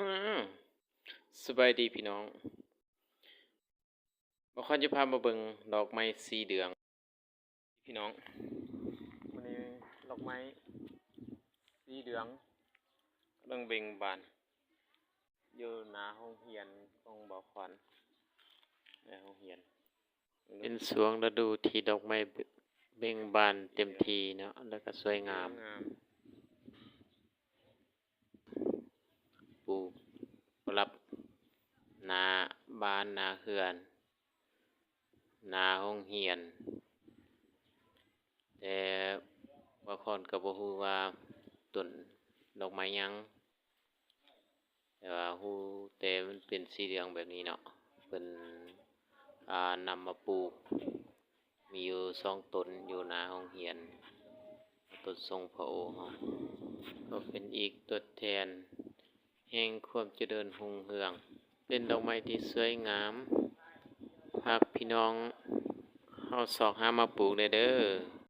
อืมสบายดีพี่น้องบ่ค่อยจะพามาเบิ่งดอกไม้สีเหลืองพี่น้องวันนี้ดอกไม้สีเหลืองกำลังเบ่งบานอยู่หน้าห้องเรียนของบ่อขวัญในห้องเรียนเป็นช่วงฤดูที่ดอกไม้เบ่งบานเต็มทีเนาะแล้วก็สวยงามปลูกรับหน้าบ้านหน้าเรือนหน้าห้องเรียน แต่บางคนก็บ่ฮู้ว่าต้นดอกไม้หยังแต่ว่าฮู้แต่มันเป็นสีเหลืองแบบนี้เนาะเพิ่นนำมาปลูกมีอยู่2ต้นอยู่หน้าโรงเรียนต้นทรงพระโอษฐ์ก็เป็นอีกตัวแทนแห่งความเจริญรุ่งเรืองเป็นดอกไม้ที่สวยงามหากพี่น้องเฮาสอกหามาปลูกได้เด้อ